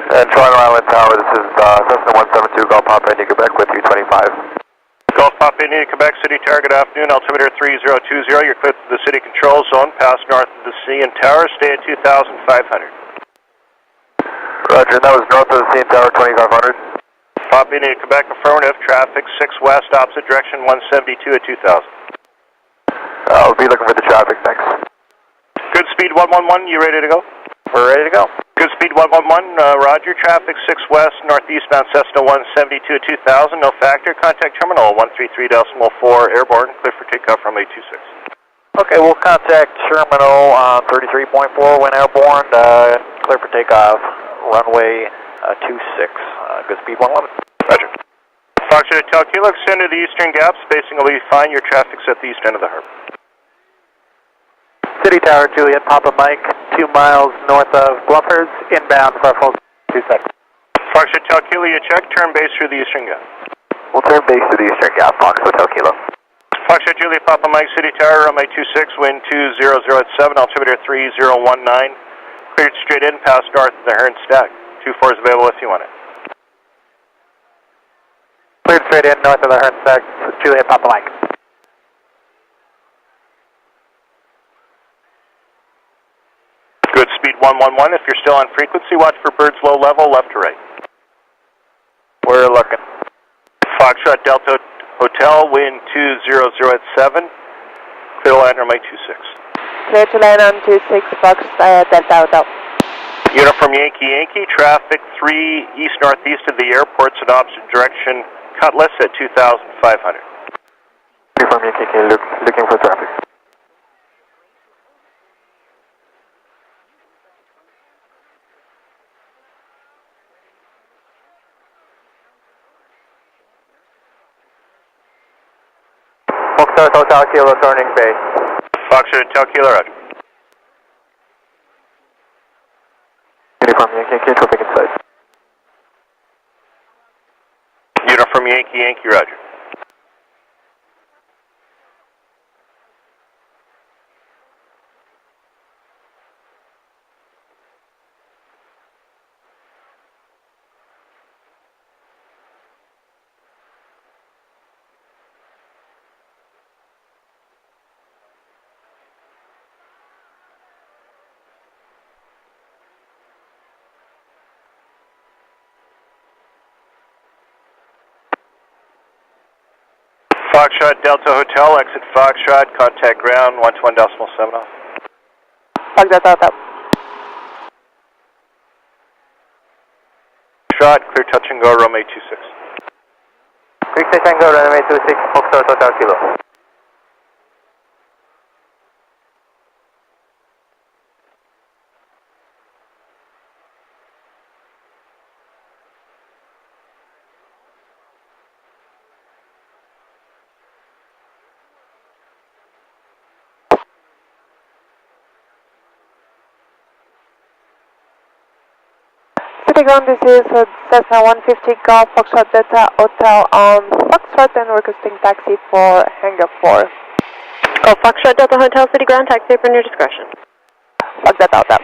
And Toronto Island Tower, this is Cessna 172, Golf Papa India, Quebec with 325. Golf Papa India, Quebec City Tower, good afternoon. Altimeter 3020, you're clear to the city control zone, pass north of the CN Tower, stay at 2,500. Roger, and that was north of the CN Tower, 2,500. Papa India, Quebec, affirmative, traffic 6 west, opposite direction, 172 at 2,000. I'll be looking for the traffic, thanks. Good speed 111, you ready to go? We're ready to go. Good speed 111, roger, traffic 6 west, northeastbound Cessna 172 at 2,000, no factor, contact terminal 133.4, airborne, clear for takeoff runway 26. Okay, we'll contact terminal 33.4 when airborne, clear for takeoff, runway 26, good speed 111. Roger. Foxtrot Hotel Kilo, extend to the eastern gap, spacing will be fine, your traffic's at the east end of the harbor. City Tower, Juliet, Papa Mike, 2 miles north of Bluffers, inbound for full 2 seconds. Fox Hotel Kilo, you check, turn base through the eastern gap. We'll turn base to the eastern gap, Fox Hotel Kilo. Fox Hotel Juliet, Papa Mike, City Tower, runway 26, wind 200 at 7, altimeter 3019. Cleared straight in, past north of the Hearn Stack. 24 is available if you want it. Cleared straight in, north of the Hearn Stack, Juliet, Papa Mike. Good speed 111. If you're still on frequency, watch for birds low level, left to right. We're looking. Foxtrot Delta Hotel, wind 200 at 7. Clear to land runway 26. Clear to land on 26, Fox Delta Hotel. Uniform Yankee Yankee, traffic 3 east-northeast of the airport's in opposite direction, Cutlass at 2,500. Uniform Yankee Yankee, looking for traffic. Foxtrot Hotel Kilo turning base. Foxtrot Hotel Kilo, roger. Uniform Yankee Yankee, traffic inside. Uniform Yankee Yankee, roger. Foxtrot Delta Hotel, exit Foxtrot, contact ground 121.7 off. Fox Delta Hotel. Foxtrot, clear touch and go, runway 26. Quick touch and go, runway 26, Foxtrot Hotel Kilo. City ground, this is Cessna 150 Golf Foxtrot Delta Hotel on Foxtrot and requesting taxi for Hangar 4. Golf Foxtrot Delta Hotel, City ground, taxi upon your discretion. Fox Delta Hotel.